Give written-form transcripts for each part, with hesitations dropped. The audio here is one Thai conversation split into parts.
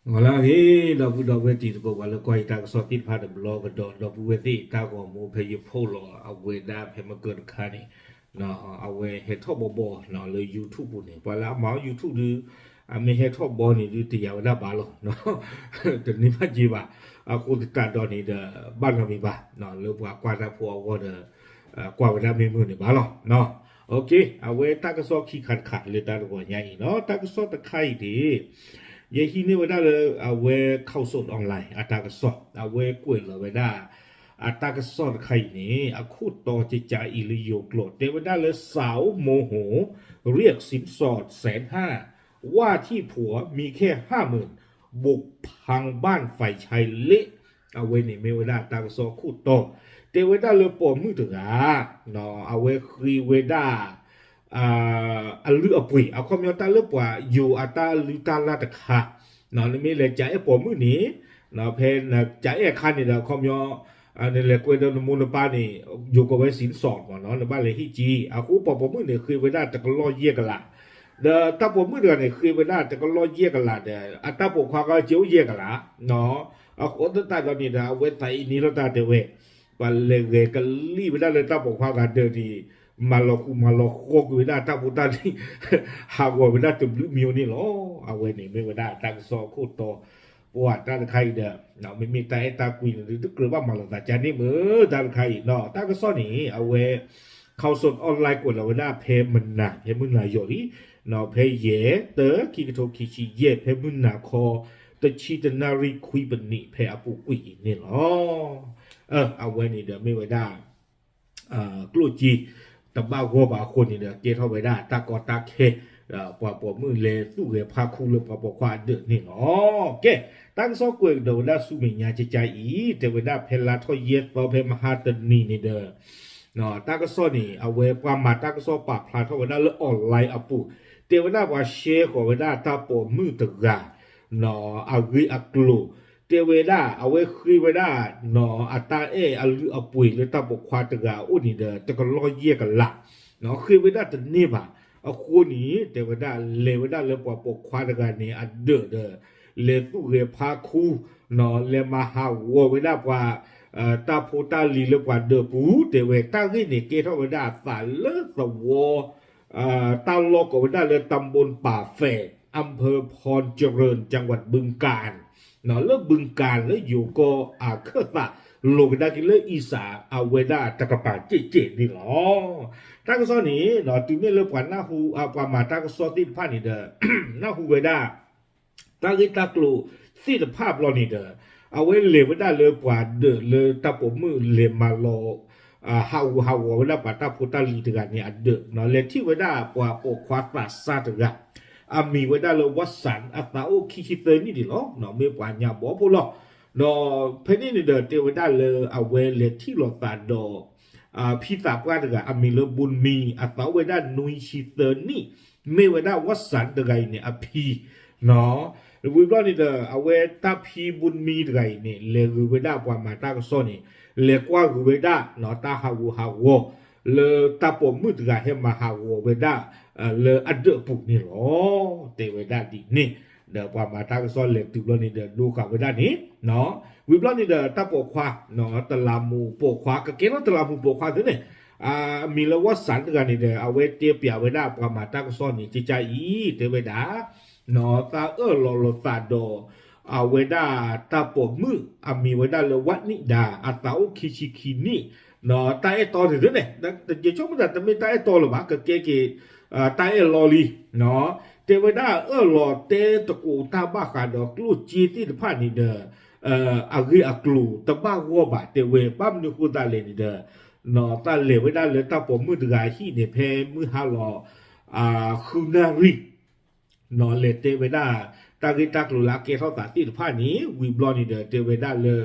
Wala he da bu da we ti ko wala ko ita so ti pha de blog do do bu we ti ta ko mo phe yu pho lo a we da phe ma ko kha ni no a we he tho bo no le YouTube bu ni wala ma YouTube du a me he tho bo ni du ti ya da ba lo no de ni ma ji ba a ko ta do ni de ba no mi ba no le bu kwa da pho wo de kwa da me mu ni ba lo no ok a we ta ko so ki khat khat le ta ko nya yi no ta ko so ta khai di ye hi ne wada le awe เข้าสดออนไลน์อาตากสออาเวกวยเลยเวดาอาตากสอใครนี่อาคูตอจิจาอิริโยโกรธเทวดาเลยสาวโมโหเรียกสินสอด150,000ว่าที่ผัวมีแค่50,000บุกพังบ้านฝ่ายชายเละเอาเวนี่เมวดาตากสอคูตอเทวดาเลยปอมือถึงเนาะเอาเวครีเวดาอันลืออปุยเอาความยอตาเลือกว่าอยู่อัตาลือตาลาตะค่ะเนาะนี่มีเลยใจปอมือนี้เนาะเพนใจคันนี่เนาะความยออันนี้เลยกวยเดินมูลป้านี่อยู่กับไว้สินสอดเนาะในบ้านเลยฮิจีอากูปอมือนี่คือไว้ได้แต่ก็รอเยี่ยกันละเด้อตาปอมือเดือนนี่คือไว้ได้แต่ก็รอเยี่ยกันละเด้ออัตาปอควาก็เจียวเยี่ยกันละเนาะเอาคนตาตอนนี้นะเวทไทยนี่เราตาเดเววันเลยกันรีบไปได้เลยตาปอควากันเดินดีมาลอกกูได้ถ้าพูดได้หากว่าไม่ได้จะมีนี่หรอเอาไว้นี่ไม่ได้ตั้งซอคู่โตว่าตั้งใครเด้อเนาะไม่มีแต่ตากุยหรือตึกหรือว่ามาหลอกแต่จานี่มือตั้งใครเนาะตั้งก็ซ้อนนี่เอาไว้เข้าสดออนไลน์กดเราได้เพย์มันหนาเพย์มันหนาอยู่นี่เนาะเพย์เย่เต๋อคิกโตคิชิเย่เพย์มันหนาคอตะชีตนารีคุยบันนี่เพย์อาปุกุยนี่หรอเอาไว้นี่เดี๋ยวไม่ไว้ได้กลัวจีตบ้าหัวบาคนนี่เด้อเกท่าไว้ได้ตากอตาเคปอมือเลสู้เกพาคูเลปอควาเด้อนี่เนาะเกตั้งซอกวยเดอได้สู้มีญาจิใจอีแต่เวลาเพลาทอเย็ดปอเพมหาตนีนี่เด้อเนาะตากซอนี่เอาไว้ความมาตากซอปากพลาทอเวลาเลออนไลน์อปุแต่เวลาว่าแชร์ของเวลาตาปอมือตะกาเนาะอาวิอักลูเตเวดาเอาไว้คุยเวดาเนาะอัตาอัลลืออปุยเลยตาบกควาตะกาอุนี่เด้อตะก็รอเยี่ยกันละเนาะคุยเวดาตะนี่บ่เอาคู่นี้เตเวดาเลเวดาเลยปปกควาตะกานี่อันเด้อเลตุเรพาคูเนาะเลมาหาวัวเวดาว่าตาโพตาลีเลยกว่าเด้อปูเตเวตาที่นี่เกทเวดาสาเลสวตาลอกเวดาเลยตำบลป่าแฝกอำเภอพรเจริญจังหวัดบึงกาฬเนาะเลิกบึงการแล้วอยู่ก็เครือตะลงได้กิเลอีสาเอาเวดาตะกะปาเจนี่หรอตั้งซ้อนี้เนาะตึงไม่เลิกกว่าหน้าหูกว่ามาตั้งซ้อที่ผ้านี่เด้อ หน้าหูเวดาตั้งที่ตากลูสีภาพรอนี่เด้อเอาไว้เลเวดาเลยกว่าเด้อเลยตาปมือเลมาโลฮาวเวดาปาตาพุตาลีตกันเนี่ยเด้อเนาะเลที่เวดาปว่าปกควาตาซาตกันมีไว้ได้เลยวัดสันอัตราโอคิเตนี่ดิล้อเนาะไม่ปวดยาบ่พูดหรอกเนาะเพนี่เดินเทวดาเลยเอาเวเลที่หลอตาดอพี่สาวว่าเด็กมีเลบุญมีอัตราไว้ได้นุยชิเตนี่ไม่ไว้ได้วัดสันเด็กเนี่ยพี่เนาะวิบล้อนี่เด้อเอาไว้ตาพี่บุญมีเด็กเนี่ยเลกุไว้ได้กว่ามาตากซ้อนนี่เลกว่ากุไว้ได้เนาะตาฮาวเลตาปมมืดกะเฮมาฮาวเวดาเลอดเดปุกนี่หรอเตเวดาดีนี่เดี๋ยวพอมาตากซ้อนเลตุบลนี่เดี๋ยวดูกับเวดานี้เนาะวิบลนี่เดี๋ยวตาปกควาเนาะตะลามูปกควากะเกนตะลามูปกควาตัวเนี่ยมีละวัดสันกันนี่เดี๋ยวเอาไว้เตียเปียเวดาพอมาตากซ้อนนี่จิใจอีเตเวดาเนาะตาลอตาโดเวดาตาปกมือมีเวดาเลวัดนิดาอัตาโอคิชิคินี่เนาะตาตอถึงเนี่ยแต่ยังชอบมันแต่ไม่ตาตอหรอวะก็เก๋ตาลอลีเนาะเทวดาลอเตตะกูตาบ้าขาดอกลูจีที่ผ่านนี่เด้ออากิอักลูตะบ้าวัวบาเตเวปั๊มนึกูตาเลนี่เด้อเนาะตาเลวได้เลยตาผมมือตะที่เนี่ยเพมือฮาลอคูนาริเนาะเลเตเวดาตากิตากลูลาเกเขาตาที่ผ่านนี้วิบลอนี่เด้อเทวดาเลย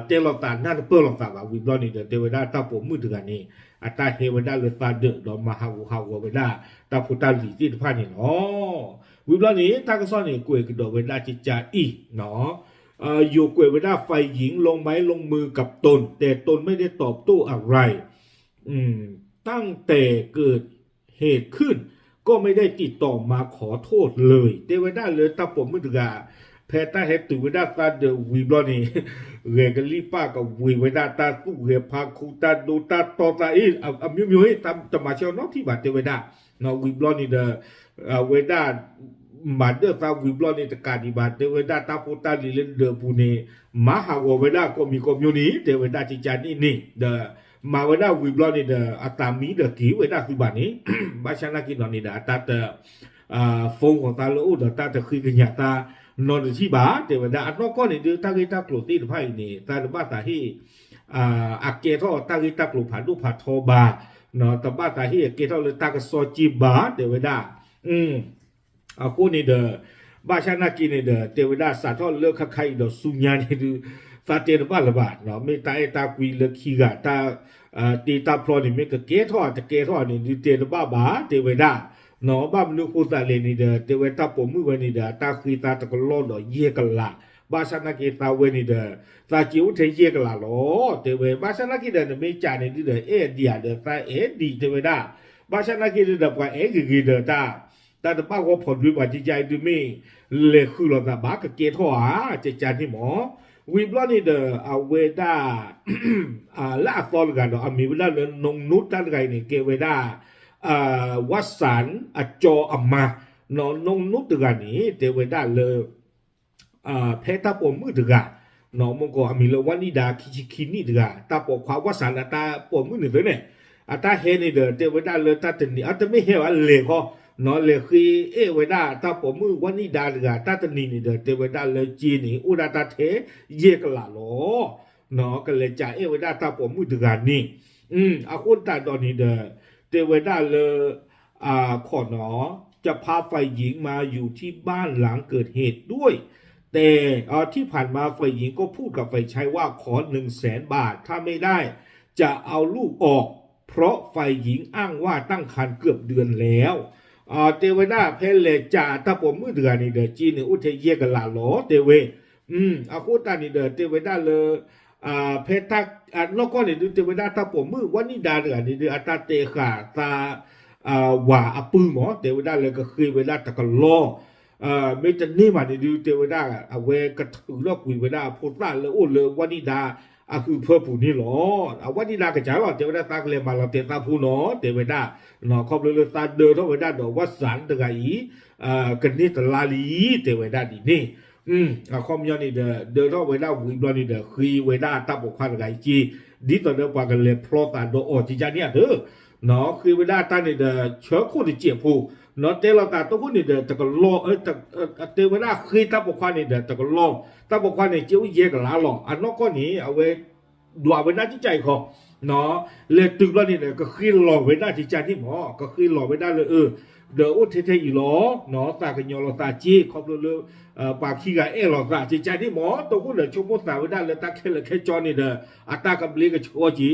เตลตานั่นเปิลตาว่าวิบลอนี่เด้อเทวดาตาผมมือตะนี่อัตาเทวดาเลยฟาเดอร์ดอมฮาวเวดาตาพุตาลีที่ผ่านนี่เนาะวิบลานี้ตากซ้อนนี่กวยกระโดดเวดาจิจาอีเนาะอยู่กวยเวดาไฟหญิงลงไม้ลงมือกับตนแต่ตนไม่ได้ตอบโต้อะไรตั้งแต่เกิดเหตุขึ้นก็ไม่ได้ติดต่อมาขอโทษเลยเทวดาเลยตาผมมือตะ เพตาเฮตุเวดาตาเดวีบลอนี่เรกลีป้ากับวีเวดาตาตุเรพาคูตาดูตาตอตาอีมิวให้ตมาเชียวนอที่บาเตเวดาเนาะวีบลอนี่เดเวดามาเดตาวีบลอนี่ตะกาดีบาเตเวดาตาโพตาลิเลนเดปูเนมหาวเวดาก็มีคอมมิวนิเตเวดาจิจานี่เดมาเวดาวีบลอนี่เดอัตามีเดกีเวดาคือบานี้บาชานากินอนี่เดอัตตาฟงของตาโลอุดตาตะคือกันยาตานอนที่บ้าเดี๋ยวดาอันนอกก็เนี่ยดูตากิตากลุตีไพ่เนี่ยตาดูบ้าตาที่อักเกทอตากิตากลุผ่านดูผ่านทอบาเนาะแต่บ้าตาที่อักเกทอเลยตากซอจีบาเดี๋ยวดาอากูนี่เด้อบ้าชานากินเนี่ยเด้อเดี๋ยวดาสาทอเลือกใครเด้อสุญญาเนี่ยดูฟาเตนบ้าละบาเนาะไม่ตาตากุยเลือกขี้กะตาตีตาพลอนี่ไม่ก็เกทอจะเกทอนี่ดูเตนบ้าบาเดี๋ยวดาเนาะบ้านลูกผู้ตาเลนี่เด้อเทวตาปมือวันนี่เด้อตาคือตาตะกลอดเยกละบาสนากีตาเวนี่เด้อตาจิวเทเยกละโลเทวบาสนากีเด้อไม่จานี่เด้อเอเดียเด้อตาเอดีเทวดาบาสนากีเด้อปะเอกีเด้อตาตะป้าก็ผลด้วยว่าจิใจดูไม่เลคือเราตาบากเกทอจะจานี่หมอวิบลอนี่เด้อเอาเวดาละตอลกันเด้อมีเวลาเลยนงนุตตันไกนี่เกเวดาวัสันอจออมานอนงนุตกันนี่เทวดาเลยเพตาปมมือถึกะนอมงก็มีเลวันนิดาคินี่ถึกะตาปความวัสันตาปมมือหนึ่งเลยเนี่ยตาเฮนี่เด้อเทวดาเลยตาตนี่ตไม่เฮว่าเลยก็นอเลยคือเวดาตาปมมือวันนิดาถึกะตาตนี่นี่เด้อเทวดาเลยจีนี่อุดาตาเทเยกละโลนอก็เลยจ่าเวดาตาปมมือถึกะนี่อาคุณตาตอนนี้เด้อเทวดาเลยขอหนอจะพาฝ่ายหญิงมาอยู่ที่บ้านหลังเกิดเหตุด้วยแต่ที่ผ่านมาฝ่ายหญิงก็พูดกับฝ่ายชายว่าขอ100,000 บาทถ้าไม่ได้จะเอาลูกออกเพราะฝ่ายหญิงอ้างว่าตั้งครรภ์เกือบเดือนแล้วเทวดาเพลเลจ่าถ้าผมมือเดือนนี่เด้อจีนอุเทเยกันละหลอเทเวอาคูตานี่เด้อเทวดาเลยเพทักนอกก็เนี่ยดูเทวดาถ้าผมมือวันนี้ดาเดือนนี่เด้ออัตเตขาตาว่าปื้มหมอเทวดาเลยก็คือเวลาตะกล้อไม่จะนี่มาเนี่ยดูเทวดาเวกระถือลอกกุยเวลาพูดว่าเลยโอ้เลยวันนี้ดาคือเพื่อผู้นี่หรอวันนี้ดากระจายหรอเทวดาตากเลยมาเราเตตาผู้หนอเทวดาหนอครอบเลยตาเดินเทวดาดอกวัดสันตะไกกันนี่ตะลาลีเทวดาดีนี่คอมยอนี่เดินเท่าเวลาวิบลอนี่คือเวลาตับบุคคลไกจีดิตอนเดินปากันเลยพลอตาโดโอจิจานี่เด้อเนาะคือเวลาตานี่เชื้อคู่ที่เจียผู้เนาะเตลตาตัวคู่นี่ตะกล้อเตเวลาคือตับบุคคลนี่ตะกล้อตับบุคคลนี่เจ้าเยกันละหรออันนอกก็นี่เอาไว้ดูเอาไว้น่าจิตใจเขาเนาะเลยตึกแล้วนี่ก็คือหลอกไว้น่าจิตใจที่หมอก็คือหลอกไว้ได้เลยเดออุทเทอีหลอเนาะตากันยอลตาจีครอบเลยปากขี้กะหลอตาจิตใจที่หมอตัวกูเลยชมสาวได้เลยตาแค่จอนี่อัตากับเลี้ยกับชัวจี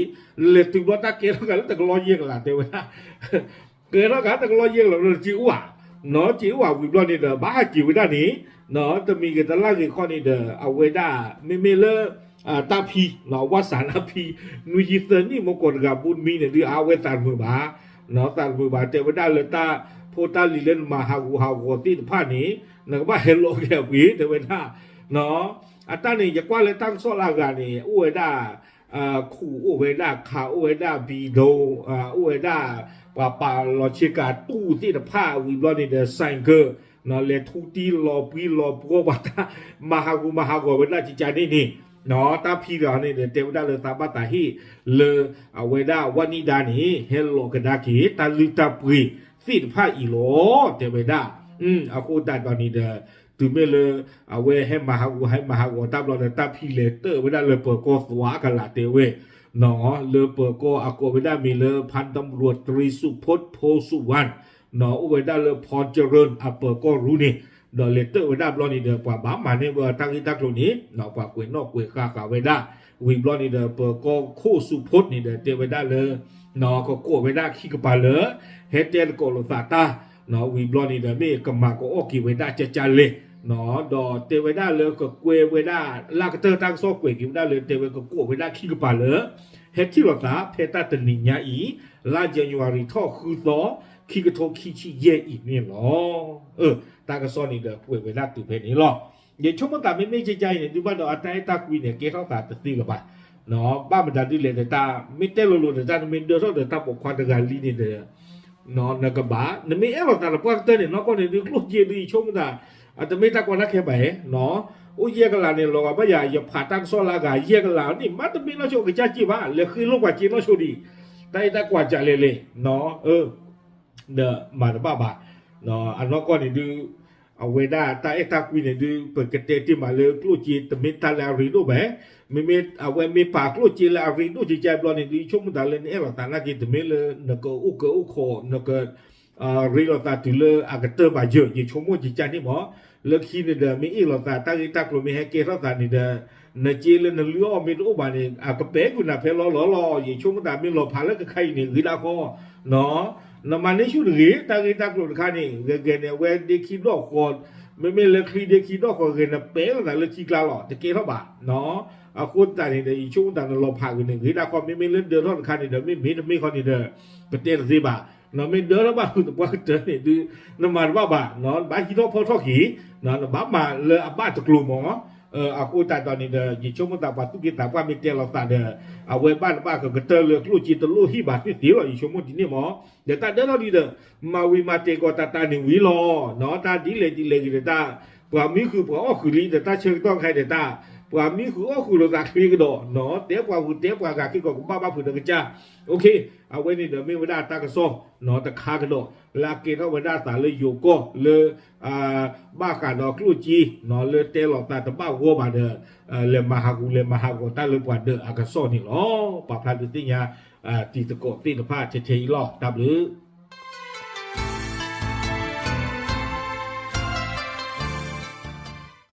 เลยถึงว่าตาเกล้กันแล้วตะกลอเยี่ยงละเดี๋ยวนะเกล้กันตะกลอเยี่ยงเราเลยจิ๋วเนาะจิ๋ววิบลอนี่บ้าจิ๋วได้นี่เนาะจะมีกันตะล่างอีกข้อนี่เอาไว้ได้ไม่เลตาพีเนาะว่าสารพีนุยิเซนี่มกดกับบุญมีเนี่ยเอาไว้ตานมือบ้าเนาะตานมือบ้าเทวดาเลยตาโพตาลิเลนมาฮากูตีผ้านี้นักบ้าเฮลโลแกวีเทวดาเนาะอัตานี่จะกว่าเลยตั้งโซลากันนี่อวยได้คู่อวยได้ขาอวยได้บีโดอวยได้ป่าลอชิกาตู้ที่ผ้าวิบลอนี่ไซเกอร์เนาะเลทุตีลอปีลอปัวบัตมาฮากูเวลาจิจานี่เนาะตาพีเราเนี่ยเทวดาเลยตาบัตาฮีเลยเวลาวันนี้ดานี่เฮลโลกดากีตาลิตาปุยสิผ้าอีโลเทวดาอากูตาตอนนี้ถึงเมื่อเลยเอาไว้ให้มาหากูตาบเราตาพีเลเตอร์เวลาเลยเปิดโกสวากันละเทเวเนาะเลยเปิดโกอากูเวลามีเลยพันตำรวจตรีสุพจน์โพสุวรรณเนาะเวลาเลยพรเจริญเปิดโกรู้นี่ดอเลเตอร์เวลาบลอนี่กว่าบ้ามาเนี่ยว่าตั้งที่ตั้งตรงนี้เนาะกว่ากุยนอกกุยข้าเวลาวิบลอนี่เปิดโกโคสุพจน์นี่เทวดาเลยเนาะก็โกเวลาขี้กปาเลยเฮเตลโกโลตาตาเนาะวิบลอนี่เมกมาก็โอกิเวดาจะเลยเนาะดอเทวดาเลยก็กวยเวดาลากเตอร์ตั้งโซกวยกิเวดาเลยเทวก็โกเวดาขี้กปาเลยเฮที่โลตาเพตาตนิญาอีลาเจนยูอาริท่อคือต่อขี้กระทงขี้ชี้เย่อีกเนี่ยเนาะตากระซ้อนนี่ป่วยเวลาตื่นเพลนี้หรอ ye choma ta me che chai ne du ba do atai ta kui ne ke thok ta ti ka ba no ba ma da ti le ta me te lo ta me do so ta po kwa ta ga li ni de no na ka ba ne me e lo ta la po te ne no ko ne du klo je di choma ta a ta me ta ko na ke ba no o ye ka la ne lo ba ya ye pha ta so la ga ye ka la ni ma ta me no cho ka cha chi ba le khi lo kwa chi no so di tai ta kwa cha le no the ma ba ba no a no ko ni du a we da ta e ta kui ne du pe ke te ti ma le klo chi te me ta la ri do be me a we me pa klo chi la ri do chi cha blo ni du chom da le ne la ta na ki te me le na ko u ko na ko ri lo ta tu le a ka te ba je ye chom mo chi cha ni mo le khi ne de me i lo ta ta klo me he ke ro ta ni de na chi le na lu o me do ba ni a ka pe ku na pe lo ye chom da me lo pa le ka khai ni ri da ko no na ma ne shu ri ta klo ka ni ge ne we de ki do ko me le khi de ki do ko ge na pe la le ki kla lo te ke ro ba no a ko ta ni de i chom da lo pa ku ni ri da ko me le de ro ka ni de me ko ni de pe te ri ba nó mới đỡ nó bao nhiêu quá trời này đi nó mà bao bà nó bán chỉ đó phô thoát khí nó bán mà lỡ ba chục lùm mỏ à cô ta tao này đờ chỉ cho mình ta bắt tu kia ta qua mình tiềnเราta đờ à vềบ้านบ้านก็เตอเลือกลูกจีตลูกที่บาทที่ตีเราอยู่ชั่วโมงที่นี่หมอเดี๋ยวตาเดินเราดีเด้อมาวิมาเตก็ตาหนึ่งวิรอเนาะตาดีเลยเดี๋ยวตาปรามีคือปราอ้อคือลีเดี๋ยวตาเชิงต้องใครเดี๋ยวตาปรามีคืออ้อคือเราตาคือก็ดอเนาะเดี๋ยวปราคือเดี๋ยวปรากาคือก็บ้าผืนเด็กจ้าโอเคเอาไว้นี่เดี๋ยวไม่ว่าตากระซ้อเนาะตะคากันดอลาเกตเอาไว้ได้ตาเลยโยก็เลยบ้าการดอกลูกจีเนาะเลยเตลอตาตะบ้าวัวมาเด้อเลยมาหากูตาเลยกว่าเด้ออากาซ้อนี่หรอปะพาดติญาตีตะโกตีตะพาเฉยๆหรอดับหรือ